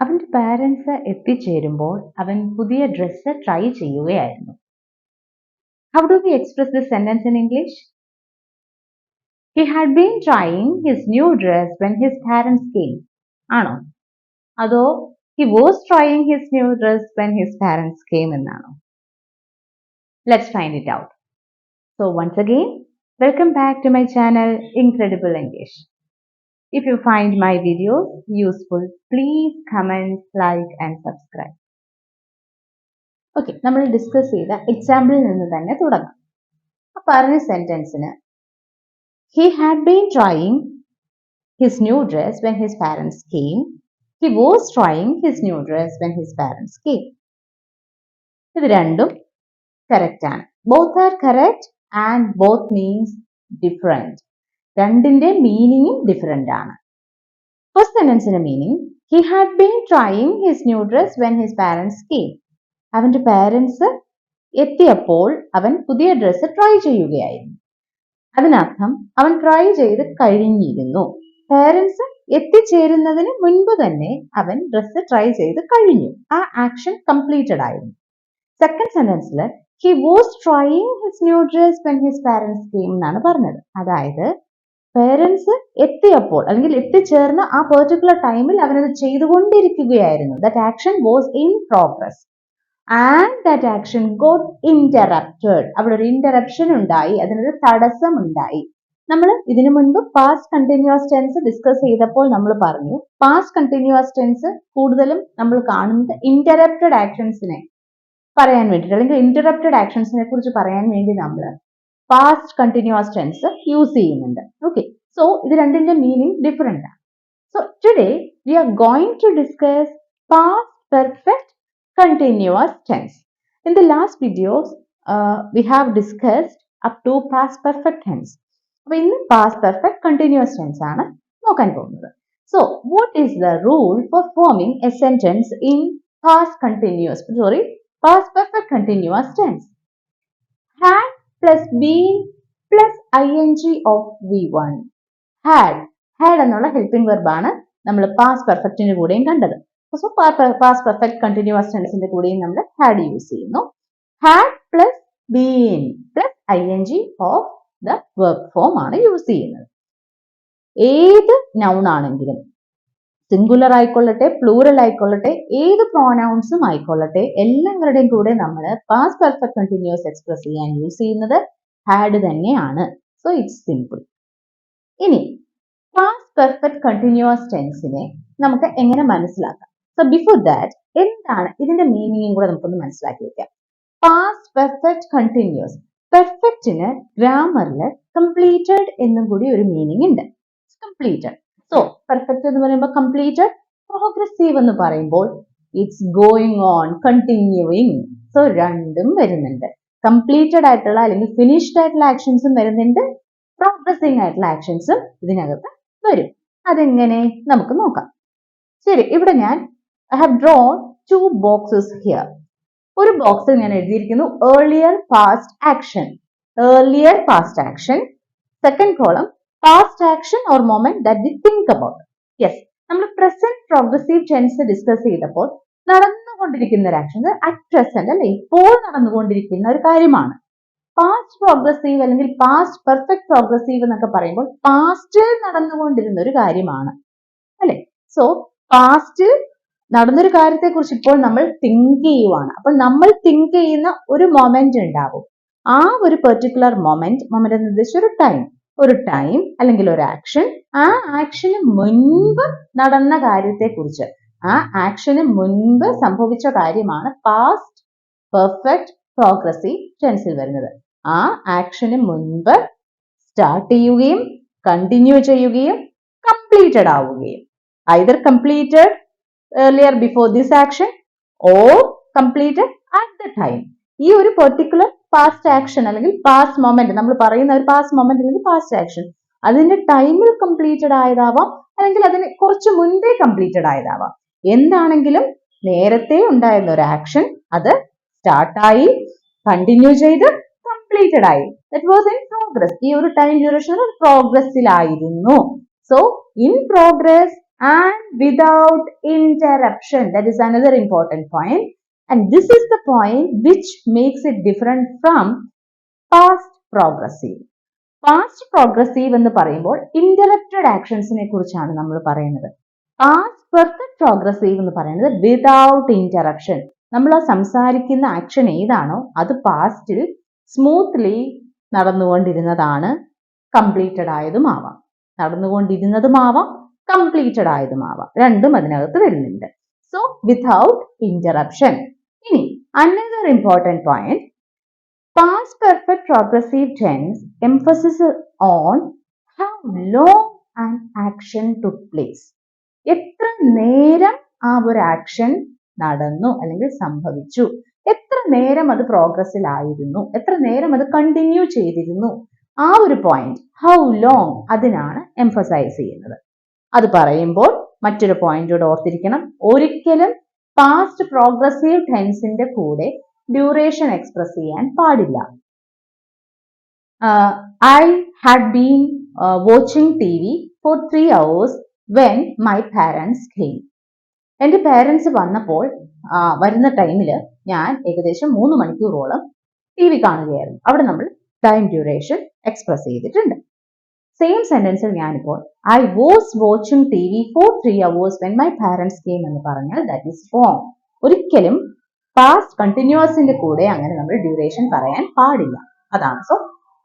അവന്റെ പാരൻസ് എത്തിച്ചേരുമ്പോൾ അവൻ പുതിയ ഡ്രസ്സ് ട്രൈ ചെയ്യുകയായിരുന്നു. How do we express this sentence in English? He had been trying his new dress when his parents came. ആണോ? അതോ he was trying his new dress when his parents came എന്നാണോ? Let's find it out. So once again, welcome back to my channel Incredible English. If you find my videos useful, please comment, like and subscribe. Okay, നമ്മൾ discuss ചെയ്ത എക്സാമ്പിളിൽ നിന്ന് തന്നെ തുടങ്ങാം. പറഞ്ഞ സെന്റൻസിന് he had been trying his new dress when his parents came. He was trying his new dress when his parents came. ഇത് രണ്ടും correct ആണ്. Both are correct and both means different. രണ്ടിന്റെ മീനിങ്ങും ഡിഫറെന്റ് ആണ്. ഫസ്റ്റ് സെന്റൻസിന്റെ meaning he had been trying his new dress when his parents came. അവന്റെ parents എത്തിയപ്പോൾ അവൻ പുതിയ ഡ്രസ്സ് ട്രൈ ചെയ്യുകയായിരുന്നു. അതിനർത്ഥം അവൻ ട്രൈ ചെയ്ത് കഴിഞ്ഞിരുന്നു. പാരൻസ് എത്തിച്ചേരുന്നതിന് മുൻപ് തന്നെ അവൻ ഡ്രസ്സ് ട്രൈ ചെയ്ത് കഴിഞ്ഞു. ആ ആക്ഷൻ കംപ്ലീറ്റഡ് ആയിരുന്നു. സെക്കൻഡ് സെന്റൻസിൽ he was trying his new dress when his parents came എന്നാണ് പറഞ്ഞത്. അതായത് പാരൻസ് എത്തിയപ്പോൾ അല്ലെങ്കിൽ എത്തിച്ചേർന്ന ആ പെർട്ടിക്കുലർ ടൈമിൽ അവനത് ചെയ്തുകൊണ്ടിരിക്കുകയായിരുന്നു. That action was in progress and that action got interrupted. അവിടെ ഒരു ഇന്ററപ്ഷൻ ഉണ്ടായി, അതിനൊരു തടസ്സം ഉണ്ടായി. നമ്മൾ ഇതിനു മുൻപ് പാസ്റ്റ് കണ്ടിന്യൂസ് ടെൻസ് ഡിസ്കസ് ചെയ്തപ്പോൾ നമ്മൾ പറഞ്ഞു പാസ്റ്റ് കണ്ടിന്യൂസ് ടെൻസ് കൂടുതലും നമ്മൾ കാണുന്നത് ഇന്ററപ്റ്റഡ് ആക്ഷൻസിനെ പറയാൻ വേണ്ടിയിട്ട് അല്ലെങ്കിൽ ഇന്ററപ്റ്റഡ് ആക്ഷൻസിനെ കുറിച്ച് പറയാൻ വേണ്ടി നമ്മൾ പാസ്റ്റ് കണ്ടിന്യൂസ് ടെൻസ് യൂസ് ചെയ്യുന്നുണ്ട്. ഓക്കെ, സോ ഇത് രണ്ടിന്റെ മീനിങ് ഡിഫറെന്റ് ആണ്. So today we are going to discuss past perfect continuous tense. In the last videos, we have discussed up to past perfect tense. അപ്പോൾ ഇന്ന് past perfect continuous tense ആണ് നോക്കാൻ പോകുന്നത്. So, what is the rule for forming a sentence in past perfect continuous tense? Had plus been plus ing of V1. Had എന്നുള്ള helping verb ആണ് നമ്മൾ past perfectന്റെ കൂടെയും കണ്ടത്. So, past perfect continuous tense കൂടെയും നമ്മൾ had യൂസ് ചെയ്യുന്നു. Had plus been plus ing of the verb form ആണ് use ചെയ്യുന്നത്. ഏത് noun ആണെങ്കിലും സിംഗുലർ ആയിക്കൊള്ളട്ടെ പ്ലൂറൽ ആയിക്കൊള്ളട്ടെ ഏത് പ്രോനൗൺസും ആയിക്കൊള്ളട്ടെ എല്ലാവരുടെയും കൂടെ നമ്മൾ past perfect continuous എക്സ്പ്രസ് ചെയ്യാൻ യൂസ് ചെയ്യുന്നത് had തന്നെയാണ്. So it's simple. ഇനി past perfect continuous tenseനെ നമുക്ക് എങ്ങനെ മനസ്സിലാക്കാം? So before that, എന്താണ് ഇതിന്റെ മീനിങ്ങും കൂടെ നമുക്കൊന്ന് മനസ്സിലാക്കി വെക്കാം. Past perfect continuous. പെർഫെക്റ്റിന് ഗ്രാമറിൽ കംപ്ലീറ്റഡ് എന്നും കൂടി ഒരു മീനിങ് ഉണ്ട്. കംപ്ലീറ്റഡ്. സോ പെർഫെക്റ്റ് എന്ന് പറയുമ്പോൾ കംപ്ലീറ്റഡ്. പ്രോഗ്രസീവ് എന്ന് പറയുമ്പോൾ it's going on, continuing. So രണ്ടും വരുന്നുണ്ട്. കംപ്ലീറ്റഡ് ആയിട്ടുള്ള അല്ലെങ്കിൽ ഫിനിഷ്ഡ് ആയിട്ടുള്ള ആക്ഷൻസും വരുന്നുണ്ട്, പ്രോഗ്രസിംഗ് ആയിട്ടുള്ള ആക്ഷൻസും ഇതിനകത്ത് വരും. അതെങ്ങനെ നമുക്ക് നോക്കാം. ശരി, ഇവിടെ ഞാൻ I have drawn two boxes here. ഒരു ബോക്സിൽ ഞാൻ എഴുതിയിരിക്കുന്നു earlier past action. Earlier past action. Second column past action or moment that we think about. Yes, നമ്മൾ present progressive tense ഡിസ്കസ് ചെയ്തപ്പോൾ നടന്നുകൊണ്ടിരിക്കുന്ന ഒരു ആക്ഷൻ at present അല്ലെ, ഇപ്പോൾ നടന്നുകൊണ്ടിരിക്കുന്ന ഒരു കാര്യമാണ്. പാസ്റ്റ് പ്രോഗ്രസീവ് അല്ലെങ്കിൽ പാസ്റ്റ് പെർഫെക്റ്റ് പ്രോഗ്രസീവ് എന്നൊക്കെ പറയുമ്പോൾ പാസ്റ്റിൽ നടന്നുകൊണ്ടിരുന്ന ഒരു കാര്യമാണ് അല്ലെ. സോ പാസ്റ്റിൽ നടന്നൊരു കാര്യത്തെക്കുറിച്ച് ഇപ്പോൾ നമ്മൾ തിങ്ക് ചെയ്യുവാണ്. അപ്പോൾ നമ്മൾ തിങ്ക് ചെയ്യുന്ന ഒരു മൊമെന്റ് ഉണ്ടാവും. ആ ഒരു പെർട്ടിക്കുലർ മൊമെന്റ് എന്ന് ഉദ്ദേശിച്ച ഒരു ടൈം അല്ലെങ്കിൽ ഒരു ആക്ഷൻ, ആ ആക്ഷന് മുൻപ് നടന്ന കാര്യത്തെക്കുറിച്ച്, ആ ആക്ഷന് മുൻപ് സംഭവിച്ച കാര്യമാണ് പാസ്റ്റ് പെർഫെക്റ്റ് പ്രോഗ്രസീവ് ടെൻസിൽ വരുന്നത്. ആ ആക്ഷന് മുൻപ് സ്റ്റാർട്ട് ചെയ്യുകയും കണ്ടിന്യൂ ചെയ്യുകയും കംപ്ലീറ്റഡ് ആവുകയും, either completed earlier before this action or completed at the time. ഈ ഒരു പെർട്ടിക്കുലർ പാസ്റ്റ് ആക്ഷൻ അല്ലെങ്കിൽ പാസ്റ്റ് മൊമെന്റ്, നമ്മൾ പറയുന്ന ഒരു പാസ്റ്റ് മൊമെന്റ് അല്ലെങ്കിൽ പാസ്റ്റ് ആക്ഷൻ അതിന്റെ ടൈമിൽ കംപ്ലീറ്റഡ് ആയതാവാം, അല്ലെങ്കിൽ അതിന് കുറച്ച് മുൻപേ കംപ്ലീറ്റഡ് ആയതാവാം. എന്താണെങ്കിലും നേരത്തെ ഉണ്ടായിരുന്ന ഒരു ആക്ഷൻ അത് സ്റ്റാർട്ടായി, കണ്ടിന്യൂ ചെയ്ത് കംപ്ലീറ്റഡ് ആയി. That was in progress. ഈ ഒരു ടൈം ഡ്യൂറേഷൻ പ്രോഗ്രസ്സിലായിരുന്നു. So in progress and without interruption. That is another important point. And this is the point which makes it different from past progressive. Past progressive എന്ന് പറയുമ്പോൾ interrupted ആക്ഷൻസിനെ കുറിച്ചാണ് നമ്മൾ പറയുന്നത്. Past perfect progressive എന്ന് പറയുന്നത് without interruption. നമ്മൾ ആ സംസാരിക്കുന്ന ആക്ഷൻ ഏതാണോ അത് പാസ്റ്റിൽ സ്മൂത്ത്ലി നടന്നുകൊണ്ടിരുന്നതാണ്, കംപ്ലീറ്റഡ് ആയതുമാവാം. നടന്നുകൊണ്ടിരുന്നതുമാവാം, കംപ്ലീറ്റഡ് ആയതുമാവാം. രണ്ടും അതിനകത്ത് വരുന്നുണ്ട്. So without interruption. ഇനി another important point, past perfect progressive tense emphasizes on how long an action took place. എത്ര നേരം ആ ഒരു ആക്ഷൻ നടന്നു അല്ലെങ്കിൽ സംഭവിച്ചു, എത്ര നേരം അത് പ്രോഗ്രസ്സിലായിരുന്നു, എത്ര നേരം അത് കണ്ടിന്യൂ ചെയ്തിരുന്നു, ആ ഒരു പോയിന്റ് ഹൗ ലോങ് അതിനാണ് എംഫസൈസ് ചെയ്യുന്നത്. അത് പറയുമ്പോൾ മറ്റൊരു പോയിന്റ് കൂടെ ഓർത്തിരിക്കണം. ഒരിക്കലും പാസ്റ്റ് പ്രോഗ്രസീവ് ടെൻസിന്റെ കൂടെ ഡ്യൂറേഷൻ എക്സ്പ്രസ് ചെയ്യാൻ പാടില്ല. I had been watching TV for 3 hours when my parents came. എൻ്റെ പേരൻസ് വന്നപ്പോൾ വരുന്ന ടൈമിൽ ഞാൻ ഏകദേശം 3 മണിക്കൂറോളം ടി വി കാണുകയായിരുന്നു. അവിടെ നമ്മൾ ടൈം ഡ്യൂറേഷൻ എക്സ്പ്രസ് ചെയ്തിട്ടുണ്ട്. സെയിം സെന്റൻസിൽ ഞാനിപ്പോൾ I was watching TV for 3 hours when my parents came എന്ന് പറഞ്ഞാൽ ദാറ്റ് ഈസ് റോങ്. ഒരിക്കലും പാസ്റ്റ് കണ്ടിന്യൂസിന്റെ കൂടെ അങ്ങനെ നമ്മൾ ഡ്യൂറേഷൻ പറയാൻ പാടില്ല. അതാണ്. So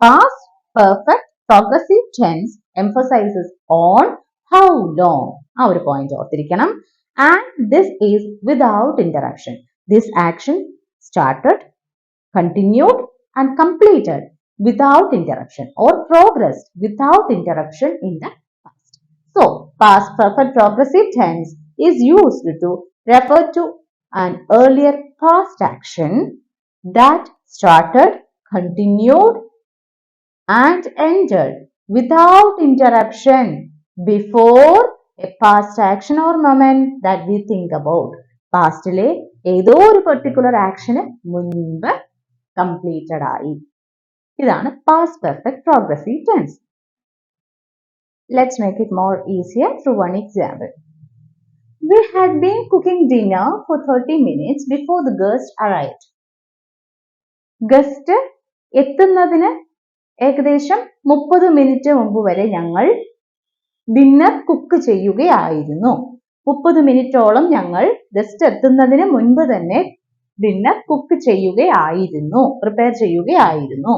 past perfect progressive tense emphasises on how long. ആ ഒരു പോയിന്റ് ഓർത്തിരിക്കണം. And this is without interruption. This action started, continued and completed without interruption or progressed without interruption in the past. So, past perfect progressive tense is used to refer to an earlier past action that started, continued and ended without interruption before a past action or moment that we think about. പാസ്റ്റിലെ ഏതോ ഒരു particular ആക്ഷന് മുൻപ് completed ആയി. ഇതാണ് past perfect progressive tense. Let's make it more easier through one example. We had been cooking dinner for 30 minutes before the guest arrived. Guest എത്തുന്നതിന് ഏകദേശം 30 minute മുമ്പ് വരെ ഞങ്ങൾ ഡിന്നർ കുക്ക് ചെയ്യുകയായിരുന്നു. 30 മിനിറ്റോളം ഞങ്ങൾ ഗസ്റ്റ് എത്തുന്നതിന് മുൻപ് തന്നെ ഡിന്നർ കുക്ക് ചെയ്യുകയായിരുന്നു, പ്രിപ്പയർ ചെയ്യുകയായിരുന്നു.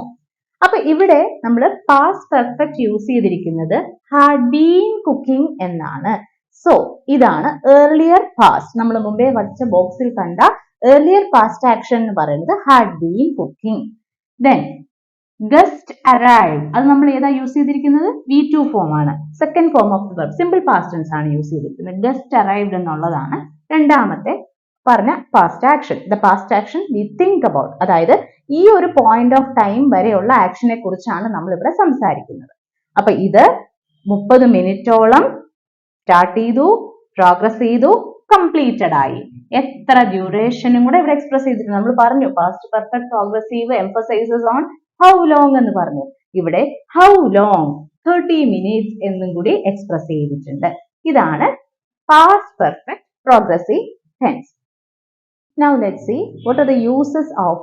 അപ്പൊ ഇവിടെ നമ്മൾ പാസ്റ്റ് പെർഫെക്റ്റ് യൂസ് ചെയ്തിരിക്കുന്നത് ഹാഡ് ബീൻ കുക്കിംഗ് എന്നാണ്. സോ ഇതാണ് ഏർലിയർ പാസ്റ്റ്. നമ്മൾ മുമ്പേ പഠിച്ച ബോക്സിൽ കണ്ട ഏർലിയർ പാസ്റ്റ് ആക്ഷൻ എന്ന് പറയുന്നത് had been cooking. Then guest arrived, അത് നമ്മൾ ഏതാ യൂസ് ചെയ്തിരിക്കുന്നത്? V2 ഫോം ആണ്. Second form of the verb simple past tense ആണ് യൂസ് ചെയ്തിരിക്കുന്നത്. ഗസ്റ്റ് അറൈവ്ഡ് എന്നുള്ളതാണ് രണ്ടാമത്തെ പറഞ്ഞ past action. The past action we think about, അതായത് ഈ ഒരു പോയിന്റ് ഓഫ് ടൈം വരെയുള്ള ആക്ഷനെ കുറിച്ചാണ് നമ്മൾ ഇവിടെ സംസാരിക്കുന്നത്. അപ്പൊ ഇത് 30 മിനിറ്റോളം സ്റ്റാർട്ട് ചെയ്തു, പ്രോഗ്രസ് ചെയ്തു, കംപ്ലീറ്റഡ് ആയി. എത്ര ഡ്യൂറേഷനും കൂടെ ഇവിടെ എക്സ്പ്രസ് ചെയ്തിട്ടുണ്ട്. നമ്മൾ പറഞ്ഞു past perfect progressive emphasises on how long എന്ന് പറഞ്ഞു. ഇവിടെ ഹൗ ലോങ് 30 മിനിറ്റ്സ് എന്നും കൂടി എക്സ്പ്രസ് ചെയ്തിട്ടുണ്ട്. ഇതാണ് past perfect progressive tense. Now let's see what are the uses of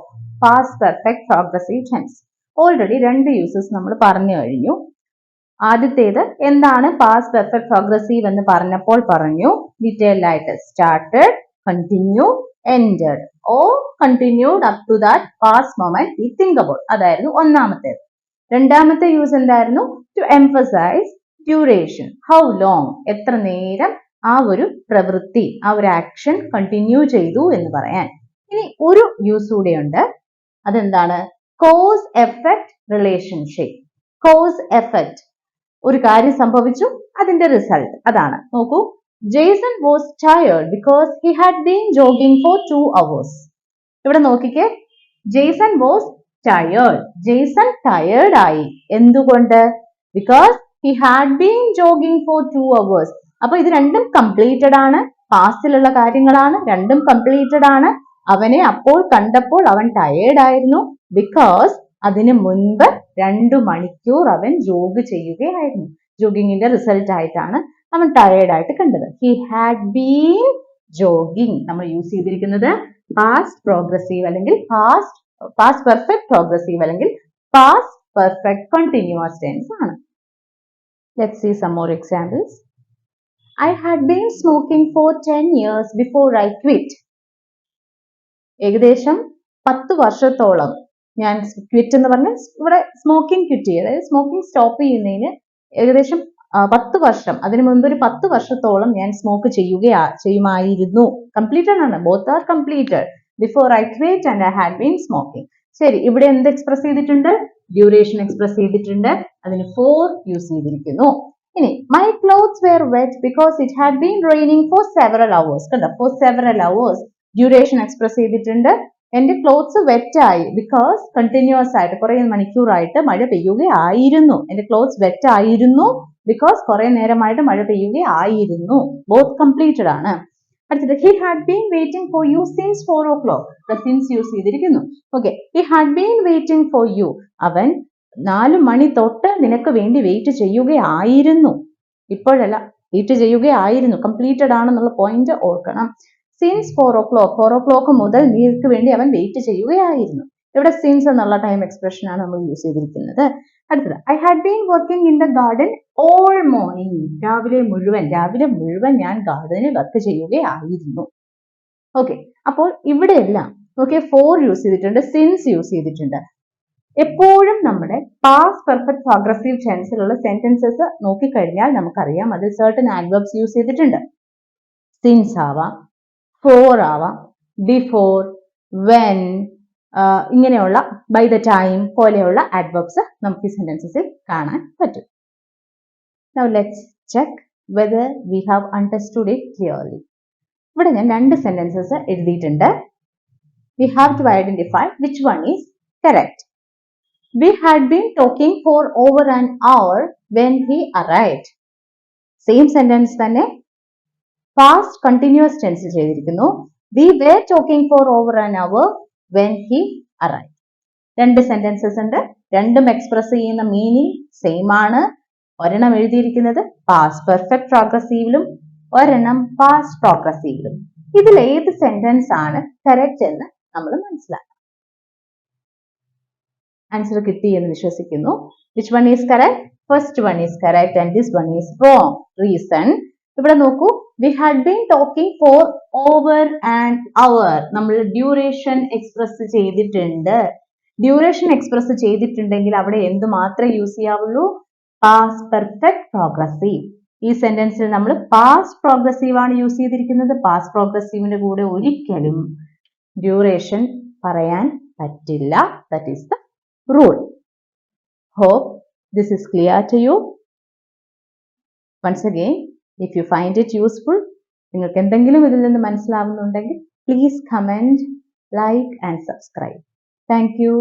past perfect progressive tense. Already രണ്ട് യൂസസ് നമ്മൾ പറഞ്ഞു കഴിഞ്ഞു. ആദ്യത്തേത് എന്താണ് പാസ്റ്റ് പെർഫെക്റ്റ് പ്രോഗ്രസീവ് എന്ന് പറഞ്ഞപ്പോൾ പറഞ്ഞു ഡീറ്റെയിൽഡ് ആയിട്ട് started, continued, ended or continued up to that past moment we think about. അതായിരുന്നു ഒന്നാമത്തേത്. രണ്ടാമത്തെ യൂസ് എന്തായിരുന്നു? To emphasise duration, how long, എത്ര നേരം ആ ഒരു പ്രവൃത്തി, ആ ഒരു ആക്ഷൻ കണ്ടിന്യൂ ചെയ്തു എന്ന് പറയാൻ. ഇനി ഒരു യൂസ് കൂടെയുണ്ട്. അതെന്താണ്? Cause effect relationship. Cause effect, ഒരു കാര്യം സംഭവിച്ചു, അതിന്റെ റിസൾട്ട് അതാണ്. നോക്കൂ, Jason was tired because he had been jogging for 2 hours. ഇവിടെ നോക്കിക്കേ, Jason was tired. Jason tired ആയി. എന്തുകൊണ്ട്? Because he had been jogging for 2 hours. അപ്പൊ ഇത് രണ്ടും കംപ്ലീറ്റഡ് ആണ്, പാസ്റ്റിലുള്ള കാര്യങ്ങളാണ്, രണ്ടും കംപ്ലീറ്റഡ് ആണ്. അവനെ അപ്പോൾ കണ്ടപ്പോൾ അവൻ ടയേർഡ് ആയിരുന്നു, ബിക്കോസ് അതിനു മുൻപ് 2 മണിക്കൂർ അവൻ ജോഗ് ചെയ്യുകയായിരുന്നു. ജോഗിങ്ങിന്റെ റിസൾട്ട് ആയിട്ടാണ് അവൻ ടയേർഡ് ആയിട്ട് കണ്ടത്. He had been jogging. നമ്മൾ യൂസ് ചെയ്തിരിക്കുന്നത് പാസ്റ്റ് പ്രോഗ്രസീവ് അല്ലെങ്കിൽ പാസ്റ്റ് പെർഫെക്റ്റ് പ്രോഗ്രസീവ് അല്ലെങ്കിൽ പാസ്റ്റ് പെർഫെക്റ്റ് കണ്ടിന്യൂസ് ടെൻസ് ആണ്. Let's see some more examples. I had been smoking for 10 years before I quit. ഏകദേശം 10 വർഷത്തോളം ഞാൻ ക്വിറ്റ് എന്ന് പറഞ്ഞാൽ ഇവിടെ സ്മോക്കിംഗ് ക്വിറ്റ് ചെയ്യുക, അതായത് സ്മോക്കിംഗ് സ്റ്റോപ്പ് ചെയ്യുന്നതിന് ഏകദേശം 10 വർഷം, അതിനു മുൻപ് ഒരു 10 വർഷത്തോളം ഞാൻ സ്മോക്ക് ചെയ്യുമായിരുന്നു. കംപ്ലീറ്റഡ് ആണ്, both are completed. Before I quit and I had been smoking. ശരി, ഇവിടെ എന്ത് എക്സ്പ്രസ് ചെയ്തിട്ടുണ്ട്? ഡ്യൂറേഷൻ എക്സ്പ്രസ് ചെയ്തിട്ടുണ്ട്, അതിന് ഫോർ യൂസ് ചെയ്തിരിക്കുന്നു. ഇനി my clothes were wet because it had been raining for several hours. കണ്ടോ, for several hours duration express ചെയ്തിട്ടുണ്ട്. എന്റെ ക്ലോത്ത്സ് വെറ്റ് ആയി ബിക്കോസ് കണ്ടിന്യൂസ് ആയിട്ട് കുറെ മണിക്കൂറായിട്ട് മഴ പെയ്യുകയായിരുന്നു. എന്റെ ക്ലോത്ത്സ് വെറ്റ് ആയിരുന്നു ബിക്കോസ് കുറെ നേരമായിട്ട് മഴ പെയ്യുകയായിരുന്നു. ബോത്ത് കംപ്ലീറ്റഡ് ആണ്. അടുത്തത് he had been waiting for you since 4 o'clock. Since use ചെയ്തിരിക്കുന്നു. Okay, he had been waiting for you. അവൻ 4 മണി തൊട്ട് നിനക്ക് വേണ്ടി വെയിറ്റ് ചെയ്യുകയായിരുന്നു. ഇപ്പോഴല്ല, വെയിറ്റ് ചെയ്യുകയായിരുന്നു. കംപ്ലീറ്റഡ് ആണെന്നുള്ള പോയിന്റ് ഓർക്കണം. സിൻസ് 4 o'clock, 4 o'clock മുതൽ നിനക്ക് വേണ്ടി അവൻ വെയിറ്റ് ചെയ്യുകയായിരുന്നു. ഇവിടെ സിൻസ് എന്നുള്ള ടൈം എക്സ്പ്രഷൻ ആണ് നമ്മൾ യൂസ് ചെയ്തിരിക്കുന്നത്. അടുത്തത് I had been working in the garden all morning. രാവിലെ മുഴുവൻ ഞാൻ ഗാർഡനിൽ വർക്ക് ചെയ്യുകയായിരുന്നു. ഓക്കെ, അപ്പോൾ ഇവിടെയെല്ലാം ഓക്കെ ഫോർ യൂസ് ചെയ്തിട്ടുണ്ട്, സിൻസ് യൂസ് ചെയ്തിട്ടുണ്ട്. എപ്പോഴും നമ്മുടെ പാസ്റ്റ് പെർഫെക്റ്റ് പ്രോഗ്രസീവ് ടെൻസിലുള്ള സെന്റൻസസ് നോക്കിക്കഴിഞ്ഞാൽ നമുക്കറിയാം അതിൽ സർട്ടൻ ആഡ്വർബ്സ് യൂസ് ചെയ്തിട്ടുണ്ട്. സിൻസ് ആവാം, ഫോർ ആവാം, ബിഫോർ, വെൻ, ഇങ്ങനെയുള്ള ബൈ ദ ടൈം പോലെയുള്ള ആഡ്വർബ്സ് നമുക്ക് ഈ സെന്റൻസസിൽ കാണാൻ പറ്റും. Now let's check whether we have understood it clearly. ഇവിടെ ഞാൻ 2 sentences എഴുതിയിട്ടുണ്ട്. We have to identify which one is correct. We had been talking for over an hour when he arrived. Same sentence തന്നെ past continuous tense ചെയ്തിരിക്കുന്നു. We were talking for over an hour when he arrived. 2 sentences ഉണ്ട്. രണ്ടും express ചെയ്യുന്ന meaning same ആണ്. ഒരെണ്ണം എഴുതിയിരിക്കുന്നത് past perfect പ്രോഗ്രസീവിലും ഒരെണ്ണം past പ്രോഗ്രസീവിലും. ഇതിൽ ഏത് സെന്റൻസ് ആണ് കറക്റ്റ് എന്ന് നമ്മൾ മനസ്സിലാക്കണം. ആൻസർ കിട്ടി എന്ന് വിശ്വസിക്കുന്നു. Which one is correct? First one is correct and this one is wrong. Reason, ഇവിടെ നോക്കൂ, we had been talking for over an hour. നമ്മൾ ഡ്യൂറേഷൻ എക്സ്പ്രസ് ചെയ്തിട്ടുണ്ട്. ഡ്യൂറേഷൻ എക്സ്പ്രസ് ചെയ്തിട്ടുണ്ടെങ്കിൽ അവിടെ എന്ത് മാത്രമേ യൂസ് ചെയ്യാവുള്ളൂ? Past perfect progressive. ഈ സെന്റൻസിൽ നമ്മൾ പാസ്റ്റ് പ്രോഗ്രസീവ് ആണ് യൂസ് ചെയ്തിരിക്കുന്നത്. പാസ്റ്റ് പ്രോഗ്രസീവിന്റെ കൂടെ ഒരിക്കലും ഡ്യൂറേഷൻ പറയാൻ പറ്റില്ല. That is the rule. Hope this is clear to you. Once again, if you find it useful, നിങ്ങൾക്ക് എന്തെങ്കിലും ഇതിൽ നിന്ന് മനസ്സിലാവുന്നുണ്ടെങ്കിൽ please comment, like and subscribe. Thank you.